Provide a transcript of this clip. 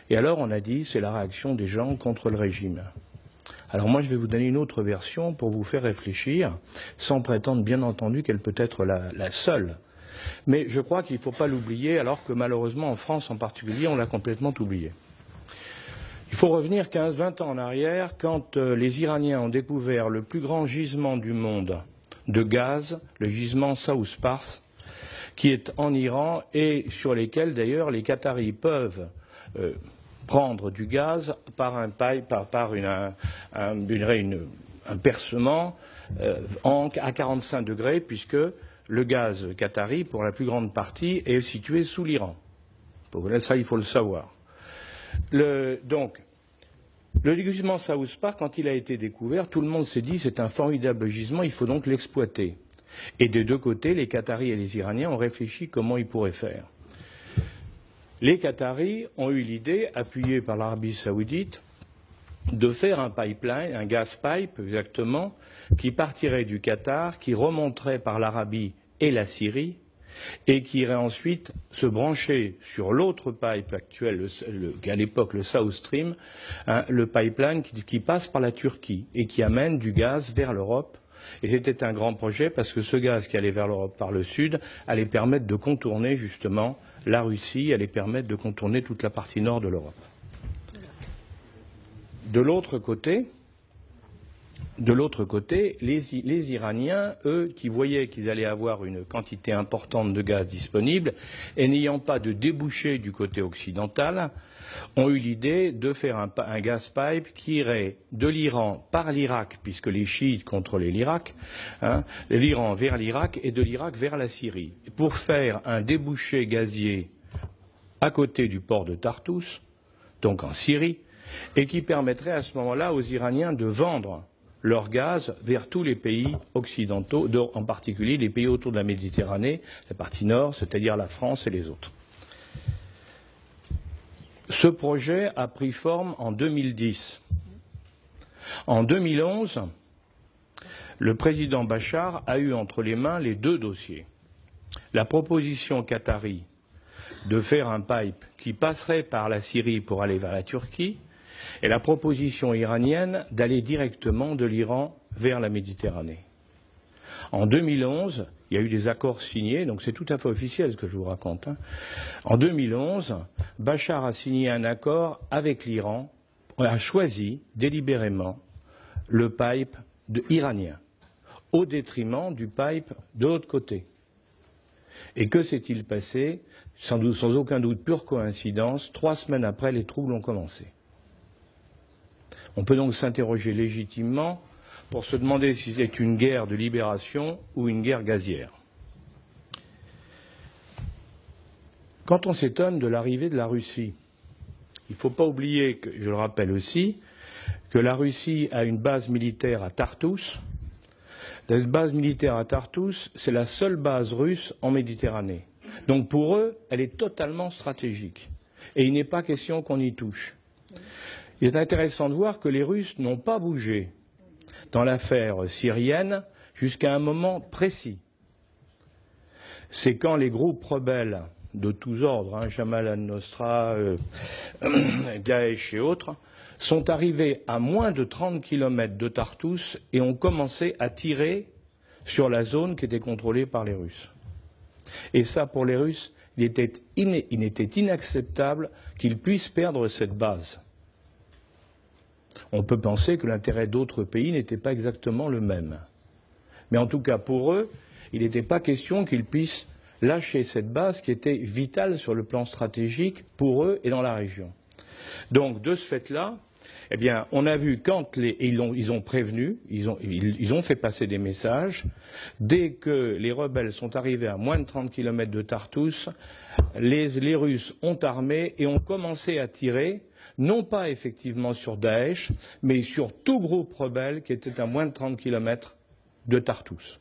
Et alors on a dit c'est la réaction des gens contre le régime. Alors moi je vais vous donner une autre version pour vous faire réfléchir, sans prétendre bien entendu qu'elle peut être la seule. Mais je crois qu'il ne faut pas l'oublier, alors que malheureusement en France en particulier on l'a complètement oublié. Il faut revenir 15-20 ans en arrière, quand les Iraniens ont découvert le plus grand gisement du monde de gaz, le gisement South Pars, qui est en Iran et sur lesquels d'ailleurs les Qataris peuvent prendre du gaz par un percement à 45 degrés, puisque le gaz qatari, pour la plus grande partie, est situé sous l'Iran. Ça, il faut le savoir. Donc, le gisement South Pars, quand il a été découvert, tout le monde s'est dit c'est un formidable gisement, il faut donc l'exploiter. Et des deux côtés, les Qataris et les Iraniens ont réfléchi comment ils pourraient faire. Les Qataris ont eu l'idée, appuyée par l'Arabie saoudite, de faire un pipeline, un gas pipe exactement, qui partirait du Qatar, qui remonterait par l'Arabie et la Syrie, et qui irait ensuite se brancher sur l'autre pipe actuel, à l'époque le South Stream, le pipeline qui passe par la Turquie et qui amène du gaz vers l'Europe. Et c'était un grand projet parce que ce gaz qui allait vers l'Europe par le sud allait permettre de contourner justement la Russie, allait permettre de contourner toute la partie nord de l'Europe. De l'autre côté, les Iraniens, eux, qui voyaient qu'ils allaient avoir une quantité importante de gaz disponible et n'ayant pas de débouché du côté occidental, ont eu l'idée de faire un gas pipe qui irait de l'Iran par l'Irak, puisque les chiites contrôlaient l'Irak, l'Iran vers l'Irak et de l'Irak vers la Syrie, pour faire un débouché gazier à côté du port de Tartous, donc en Syrie, et qui permettrait à ce moment-là aux Iraniens de vendre leur gaz vers tous les pays occidentaux, en particulier les pays autour de la Méditerranée, la partie nord, c'est-à-dire la France et les autres. Ce projet a pris forme en 2010. En 2011, le président Bachar a eu entre les mains les deux dossiers. La proposition qatari de faire un pipe qui passerait par la Syrie pour aller vers la Turquie, et la proposition iranienne d'aller directement de l'Iran vers la Méditerranée. En 2011, il y a eu des accords signés, donc c'est tout à fait officiel ce que je vous raconte. En 2011, Bachar a signé un accord avec l'Iran, a choisi délibérément le pipe iranien, au détriment du pipe de l'autre côté. Et que s'est-il passé? Sans aucun doute, pure coïncidence, 3 semaines après, les troubles ont commencé. On peut donc s'interroger légitimement pour se demander si c'est une guerre de libération ou une guerre gazière. Quand on s'étonne de l'arrivée de la Russie, il ne faut pas oublier, que, je le rappelle aussi, que la Russie a une base militaire à Tartous. La base militaire à Tartous, c'est la seule base russe en Méditerranée. Donc pour eux, elle est totalement stratégique. Et il n'est pas question qu'on y touche. Il est intéressant de voir que les Russes n'ont pas bougé dans l'affaire syrienne jusqu'à un moment précis. C'est quand les groupes rebelles de tous ordres, Jamal al-Nosra, Daesh et autres, sont arrivés à moins de 30 km de Tartous et ont commencé à tirer sur la zone qui était contrôlée par les Russes. Et ça, pour les Russes, il était inacceptable qu'ils puissent perdre cette base. On peut penser que l'intérêt d'autres pays n'était pas exactement le même. Mais en tout cas, pour eux, il n'était pas question qu'ils puissent lâcher cette base qui était vitale sur le plan stratégique pour eux et dans la région. Donc, de ce fait-là, eh bien, on a vu quand ils ont prévenu, ils ont fait passer des messages. Dès que les rebelles sont arrivés à moins de 30 km de Tartous, les Russes ont armé et ont commencé à tirer, non pas effectivement sur Daesh, mais sur tout groupe rebelle qui était à moins de 30 km de Tartous.